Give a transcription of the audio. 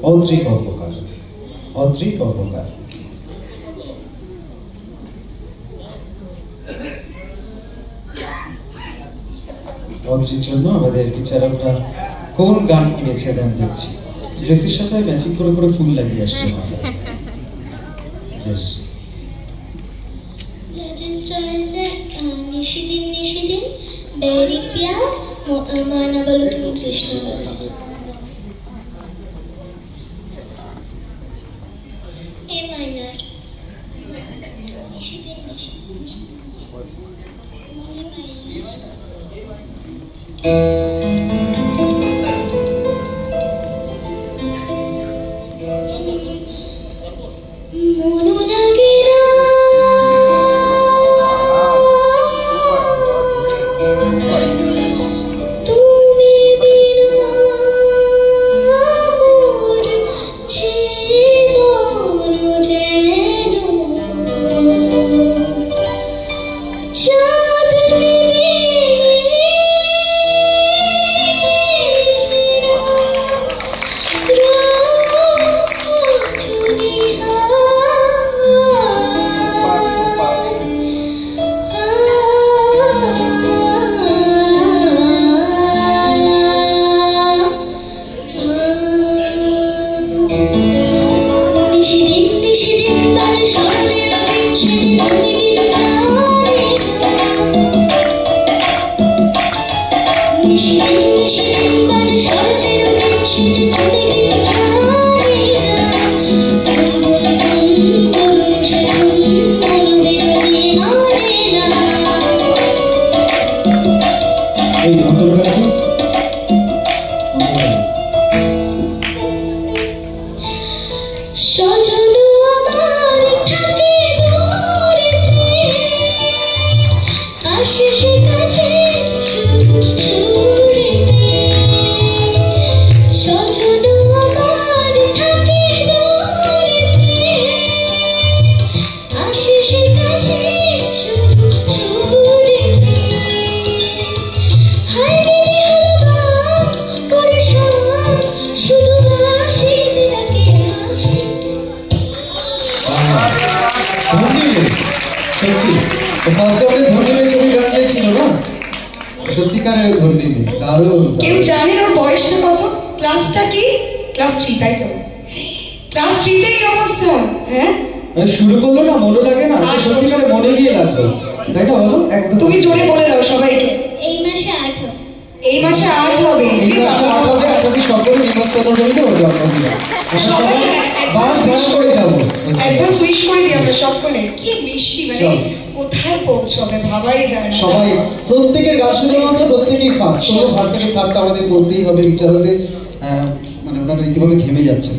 অদ্রি কর্মকার। অদ্রি কর্মকার। অদ্রির জন্য আমাদের বিচারকরা কোন গান কিনেছে গান দেখছি। ড্রেসের সাথে ম্যাচিং করে করে ফুল লাগিয়ে আসছে মাথায়। নিশিদিন নিশিদিন বেরি পিয়া ময়না বলো তুমি কৃষ্ণ বলো। এ মাইনর নিশিদিন নিশিদিন কেউ জানে ওর বয়সটা কত? ক্লাসটা কি? ক্লাস 3, তাই তো? ক্লাস 3 তে এই অবস্থা। হ্যাঁ শুরু করলো না, মনে লাগে না? সত্যিকারে মনে গিয়ে লাগলো, তাই না বলো? একদম তুমি জোরে বলে দাও সবাইকে। এই মাসে 8 হবে। এই মাসে 8 হবে। এই মাসে 8 হবে। আপনাদের সকলে নিমন্ত্রণ রইল জন্মদিন। সবাই বাস বাস করে যাব। অ্যাডভান্স উইশ করে দিই আমরা সকলে। কি মিষ্টি, মানে কোথায় পৌঁছবে ভাবাই যায় না। সবাই প্রত্যেকের গান শুনে আছে, প্রত্যেকেই ফার্স্ট। ফার্স্ট থেকে থার্ড আমাদের করতেই হবে। বিচারকদের মানে ওনারা রীতিমতো ঘেমে যাচ্ছে।